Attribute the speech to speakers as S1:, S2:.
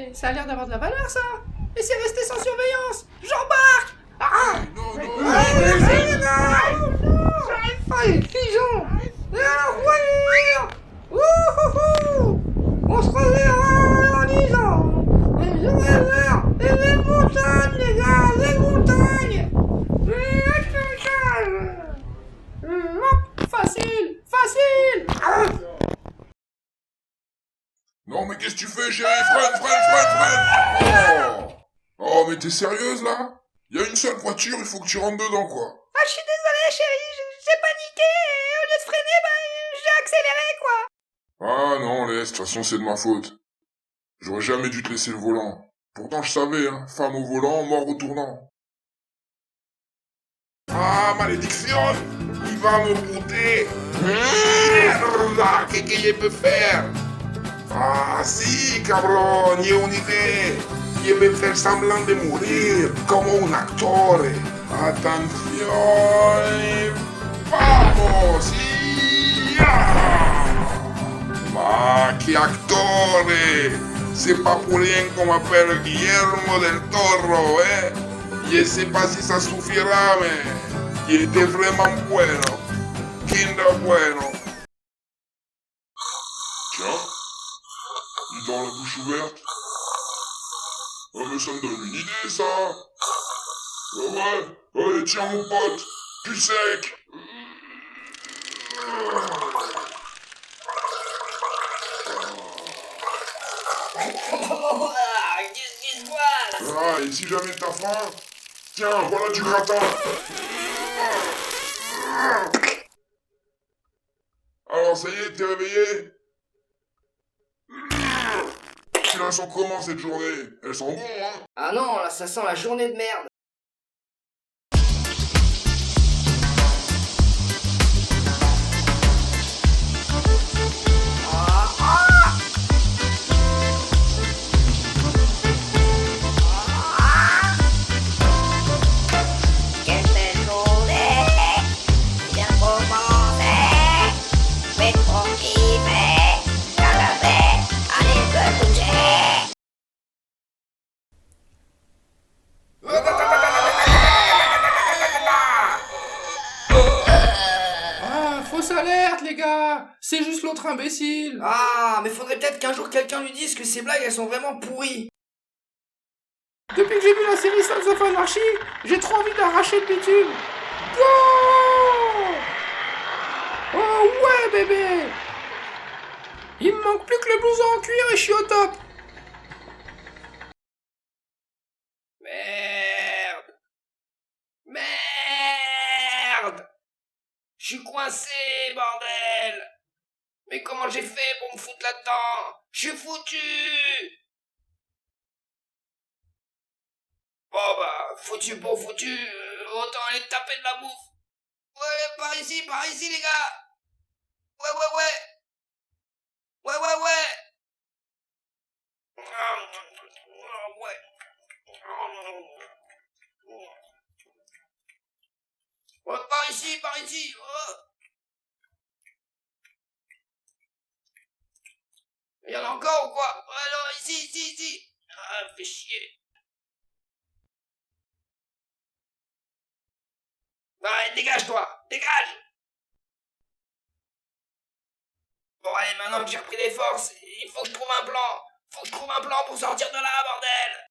S1: mais ça a l'air d'avoir de la valeur, ça. Et c'est resté sans surveillance. J'embarque. Ah,
S2: Non, non,
S1: ah, les pigeons. Ouais. Wouhouhou. On se reverra en disant. Les montagnes, les gars, les montagnes. Facile, facile.
S2: non, mais qu'est-ce que tu fais, chérie? Freine! Oh, mais t'es sérieuse, là? Y a une seule voiture, il faut que tu rentres dedans, quoi.
S1: Ah, je suis désolée, chérie, j'ai paniqué et au lieu de freiner, j'ai accéléré, quoi.
S2: Ah non, laisse, de toute façon, c'est de ma faute. J'aurais jamais dû te laisser le volant. Pourtant, je savais, hein, femme au volant, mort au tournant. Ah, malédiction! Il va me monter! Merde! Qu'est-ce que je peux faire? Ah, si, cabrón, y una idea. Je vais faire semblant de mourir, comme un acteur. Attention! Vamos! Ma, che actore! C'est pas pour rien qu'on m'appelle Guillermo del Toro, eh? Je sais pas si ça suffira, mais il était vraiment bueno. Kinder bueno. Tiens, il dort la bouche ouverte. Oh, mais ça me donne une idée, ça. Ouais, allez, tiens, mon pote, du sec.
S3: Qu'est-ce qui se passe?
S2: Ah, et si jamais t'as faim, tiens, voilà du gratin. Alors, ça y est, t'es réveillé? Tu la sens comment cette journée? Elle sent bon, hein?
S3: Ah non, là ça sent la journée de merde.
S4: Quelle belle journée, bien commencée, mais trop kiffé, canapé, allez te coucher.
S1: Ah, fausse alerte, les gars. C'est juste l'autre imbécile.
S3: Ah, mais faudrait peut-être qu'un jour quelqu'un lui dise que ces blagues elles sont vraiment pourries.
S1: Depuis que j'ai vu la série Sons of Anarchy, j'ai trop envie d'arracher le bitume. Go! Oh ouais, bébé. Il me manque plus que le blouson en cuir et je suis au top.
S3: Merde. Merde. Je suis coincé, bordel. Mais comment j'ai fait pour me foutre là-dedans? Je suis foutu. Bon bah, foutu pour foutu, autant aller taper de la bouffe. Ouais, par ici les gars. Ouais. Ouais. Ouais, par ici. Oh. Il y en a encore ou quoi? Ouais, non, ici. Ah, fais chier. Ouais, dégage-toi, dégage. Bon, allez, maintenant que j'ai repris des forces, il faut que je trouve un plan. Faut que je trouve un plan pour sortir de là, bordel.